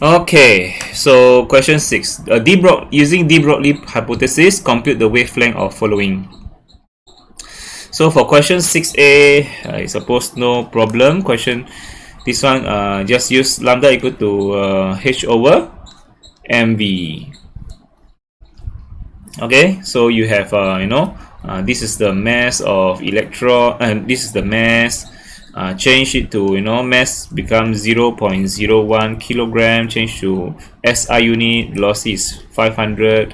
Okay, so question 6. Using de Broglie hypothesis, compute the wavelength of following. So for question 6a, I suppose no problem. This one, just use lambda equal to h over mv. Okay, so you have this is the mass of electron, and this is the mass. Change it to mass becomes 0.01 kilogram. Change to SI unit. Velocity is 500.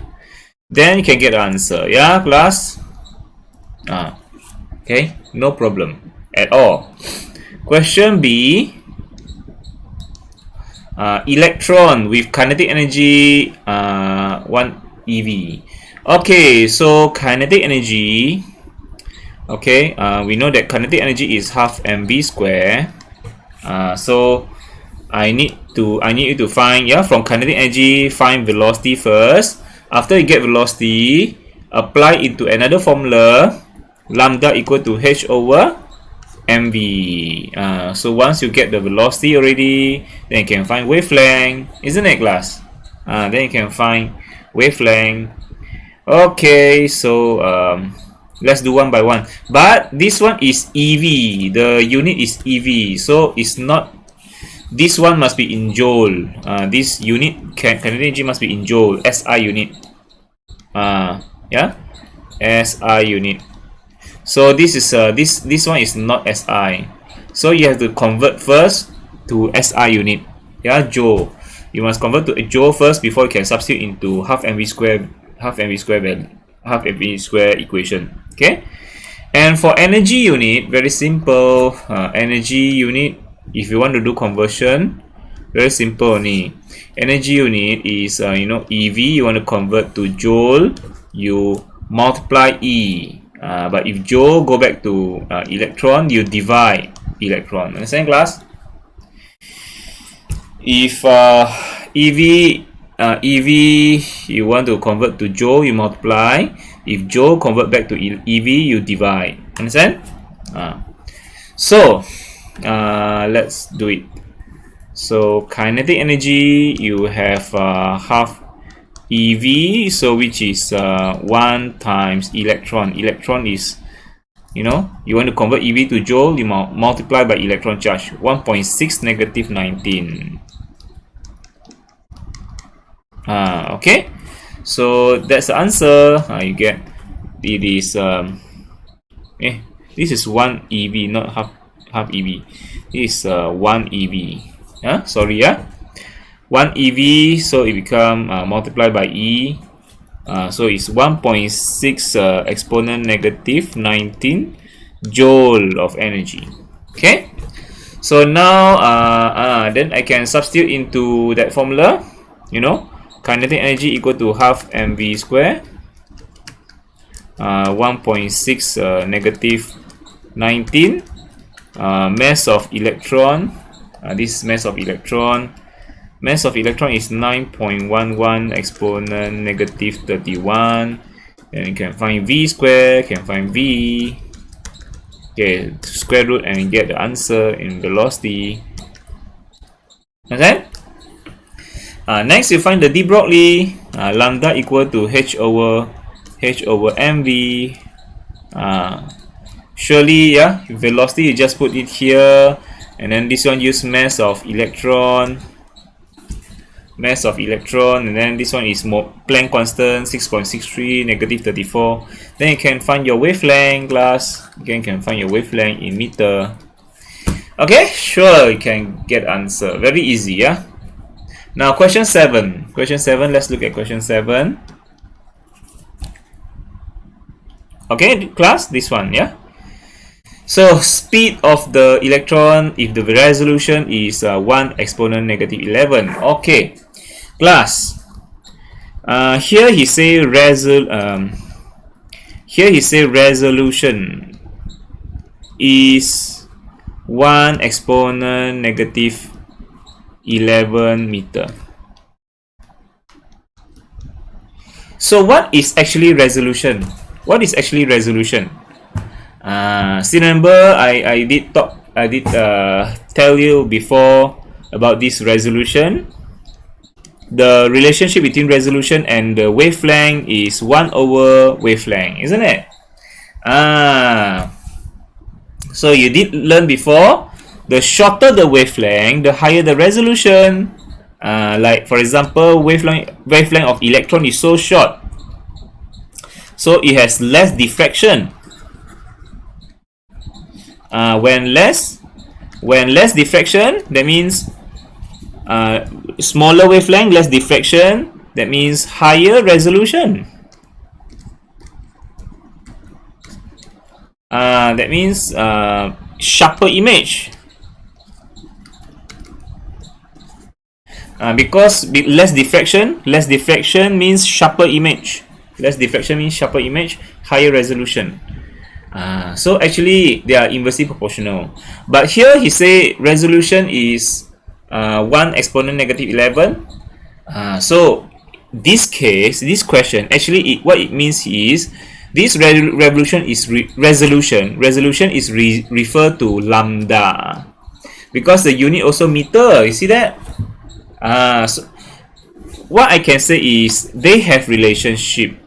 Then you can get the answer. Yeah, class. Okay, no problem at all. Question B. Electron with kinetic energy 1 eV. Okay, so kinetic energy. Okay, we know that kinetic energy is half mv square. So I need you to find, from kinetic energy, find velocity first. After you get velocity, apply it to another formula, lambda equal to h over mv. So once you get the velocity already, then you can find wavelength, isn't it, class? Then you can find wavelength. Okay, so let's do one by one. But this one is EV. The unit is EV, so it's not. This one must be in joule. This unit kinetic energy must be in joule. SI unit. SI unit. So this is this one is not SI. So you have to convert first to SI unit. Joule. You must convert to a joule first before you can substitute into half mv square equation. Okay, and for energy unit, very simple. Energy unit, if you want to do conversion, very simple only. Energy unit is EV. You want to convert to joule, you multiply E. But if joule go back to electron, you divide electron. Understand, class? If EV you want to convert to joule, you multiply. If joule convert back to EV, you divide. Understand? So let's do it. So kinetic energy, you have half EV, so which is 1 times electron. Electron is, you want to convert EV to joule, you multiply by electron charge. 1.6 negative 19. Okay, so that's the answer. You get it is this is 1 EV, not half EV. This is 1 EV. 1 EV, so it become multiplied by E. So it's 1.6 exponent negative 19 joule of energy. Okay, so now then I can substitute into that formula. Kinetic energy equal to half mv square. 1.6 negative 19 mass of electron. This mass of electron is 9.11 exponent negative 31. And you can find v square, can find v. Okay, square root and get the answer in velocity. Okay. Next, you find the de Broglie. Lambda equal to h over mv. Surely, velocity you just put it here, and then this one use mass of electron, and then this one is Planck constant 6.63 negative 34. Then you can find your wavelength, class. Again, you can find your wavelength in meter. Okay, sure, you can get answer. Very easy, Now question 7. Let's look at question 7. Okay, class, this one, So speed of the electron if the resolution is 1 exponent negative 11. Okay, class. Here he say resolution is 1 exponent negative 11 meter. So what is actually resolution? Still remember I did tell you before about this resolution. the relationship between resolution and the wavelength is 1 over wavelength, isn't it? So you did learn before, the shorter the wavelength, the higher the resolution. Like for example, wavelength of electron is so short, so it has less diffraction. When less diffraction, that means smaller wavelength, less diffraction, that means higher resolution. That means sharper image. Because less diffraction means sharper image. Less diffraction means sharper image, higher resolution. So actually they are inversely proportional. But here he say resolution is 1 exponent negative 11. So this question, actually what it means is this resolution is referred to lambda, because the unit also meter. You see that? So what I can say is they have relationship.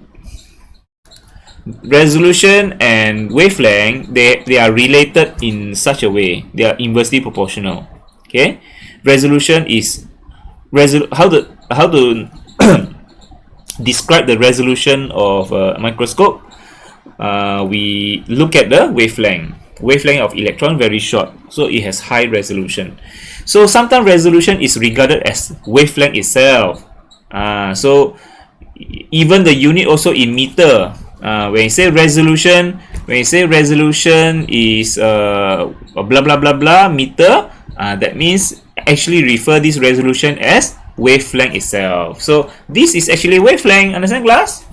Resolution and wavelength, they are related in such a way. They are inversely proportional. Okay, resolution is how to describe the resolution of a microscope. We look at the wavelength of electron, very short, so it has high resolution. So sometimes resolution is regarded as wavelength itself. So even the unit also in meter. When you say resolution is blah blah blah blah meter, that means actually refer this resolution as wavelength itself. So this is actually wavelength. Understand, class?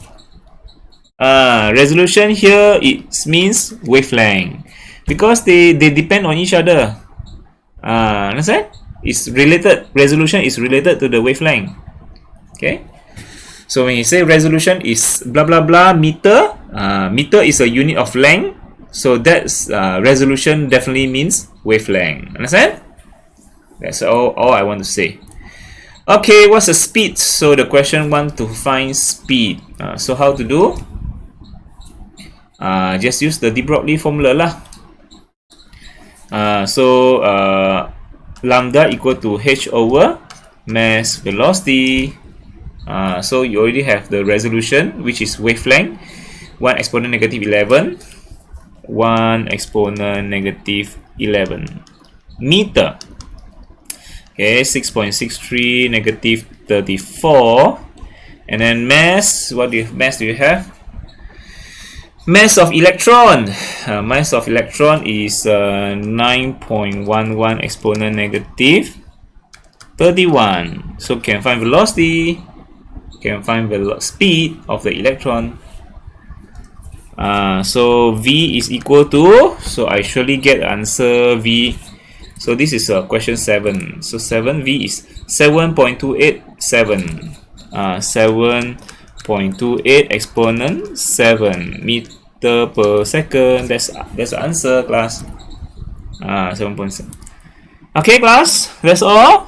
Resolution here, it means wavelength because they depend on each other. Understand? It's related. Resolution is related to the wavelength. Okay. So when you say resolution is blah blah blah meter, meter is a unit of length. So that's resolution definitely means wavelength. Understand? That's all I want to say. Okay, what's the speed? So the question want to find speed. So how to do? Just use the de Broglie formula lah. Lambda equal to h over mass velocity. So you already have the resolution, which is wavelength, 1 exponent negative 11, 1 exponent negative 11 meter. Okay, 6.63 negative 34, and then mass. What mass do you have? Mass of electron. Mass of electron is 9.11 exponent negative 31. So can find velocity, can find the speed of the electron. So V is equal to, so I surely get answer V. So this is question 7. So 7V is 7.287. 7.28 exponent 7 meter per second. That's the answer, class. 7.7. Okay, class. That's all.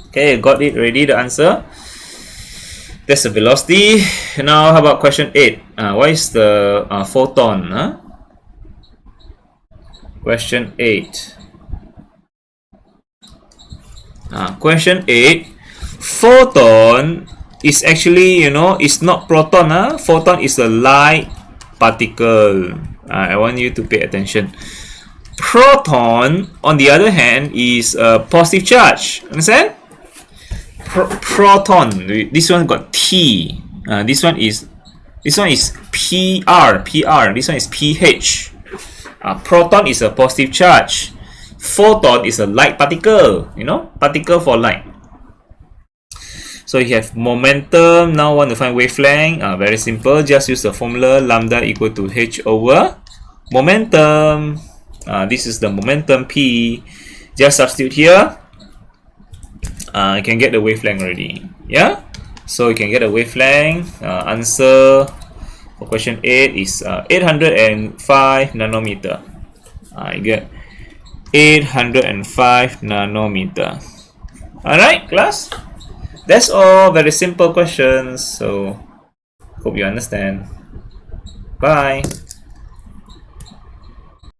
Okay, got it ready, the answer. That's the velocity. Now, how about question 8? What is the photon? Question 8. Question 8. Photon is actually, it's not proton. Photon is a light particle. I want you to pay attention. Proton, on the other hand, is a positive charge. Understand? Proton. This one got T. This one is PR. This one is PH. Proton is a positive charge. Photon is a light particle. Particle for light. So you have momentum. Now want to find wavelength. Very simple. Just use the formula lambda equal to h over momentum. This is the momentum P. Just substitute here. You can get the wavelength already. Yeah. So you can get a wavelength. Answer for question 8 is 805 nanometer. You get 805 nanometer. Alright, class? That's all. Very simple questions. So, hope you understand. Bye.